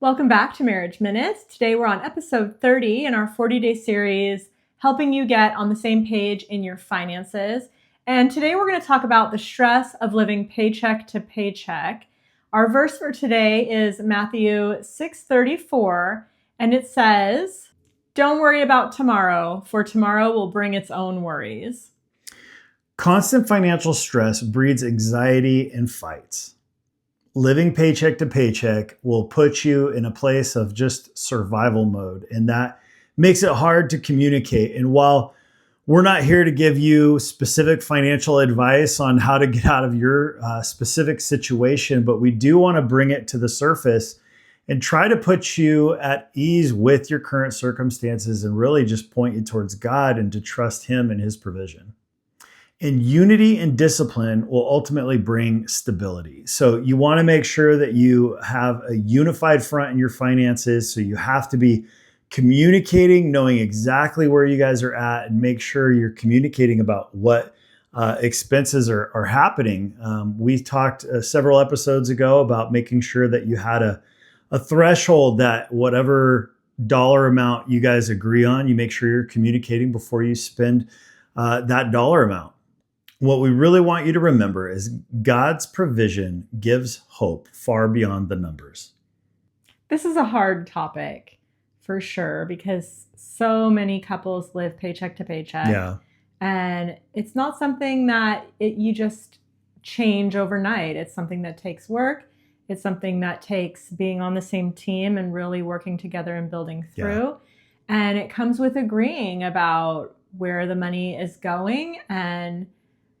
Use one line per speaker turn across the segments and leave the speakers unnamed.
Welcome back to Marriage Minutes. Today we're on episode 30 in our 40-day series, helping you get on the same page in your finances. And today we're going to talk about the stress of living paycheck to paycheck. Our verse for today is Matthew 6:34, and it says, "Don't worry about tomorrow, for tomorrow will bring its own worries."
Constant financial stress breeds anxiety and fights. Living paycheck to paycheck will put you in a place of just survival mode, and that makes it hard to communicate. And while we're not here to give you specific financial advice on how to get out of your specific situation, but we do want to bring it to the surface and try to put you at ease with your current circumstances and really just point you towards God and to trust Him and His provision. And unity and discipline will ultimately bring stability. So you want to make sure that you have a unified front in your finances. So you have to be communicating, knowing exactly where you guys are at, and make sure you're communicating about what expenses are happening. We talked several episodes ago about making sure that you had a threshold that whatever dollar amount you guys agree on, you make sure you're communicating before you spend that dollar amount. What we really want you to remember is God's provision gives hope far beyond the numbers.
This is a hard topic for sure because so many couples live paycheck to paycheck.
Yeah.
And it's not something that you just change overnight. It's something that takes work. It's something that takes being on the same team and really working together and building through.
Yeah.
And it comes with agreeing about where the money is going and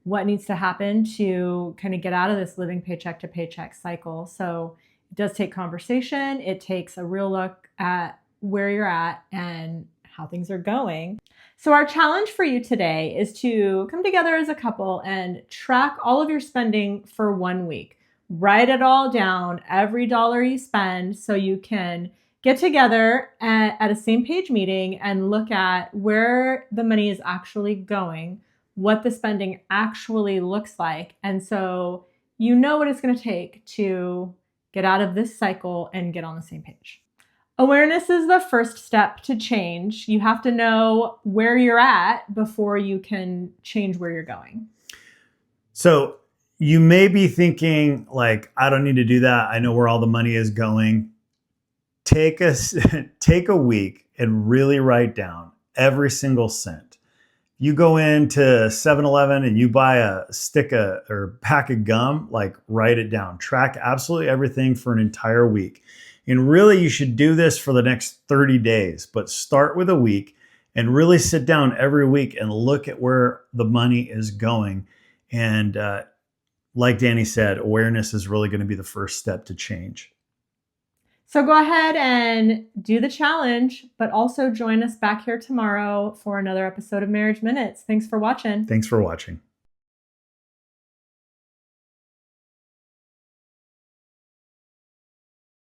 what needs to happen to kind of get out of this living paycheck to paycheck cycle. So it does take conversation. It takes a real look at where you're at and how things are going. So our challenge for you today is to come together as a couple and track all of your spending for 1 week. Write it all down, every dollar you spend, so you can get together at a same page meeting and look at where the money is actually going, what the spending actually looks like. And so you know what it's going to take to get out of this cycle and get on the same page. Awareness is the first step to change. You have to know where you're at before you can change where you're going.
So you may be thinking, like, I don't need to do that. I know where all the money is going. Take a week and really write down every single cent. You go into 7-Eleven and you buy a stick or pack of gum, like write it down. Track absolutely everything for an entire week. And really, you should do this for the next 30 days, but start with a week and really sit down every week and look at where the money is going. And like Danny said, awareness is really going to be the first step to change.
So go ahead and do the challenge, but also join us back here tomorrow for another episode of Marriage Minutes. Thanks for watching.
Thanks for watching.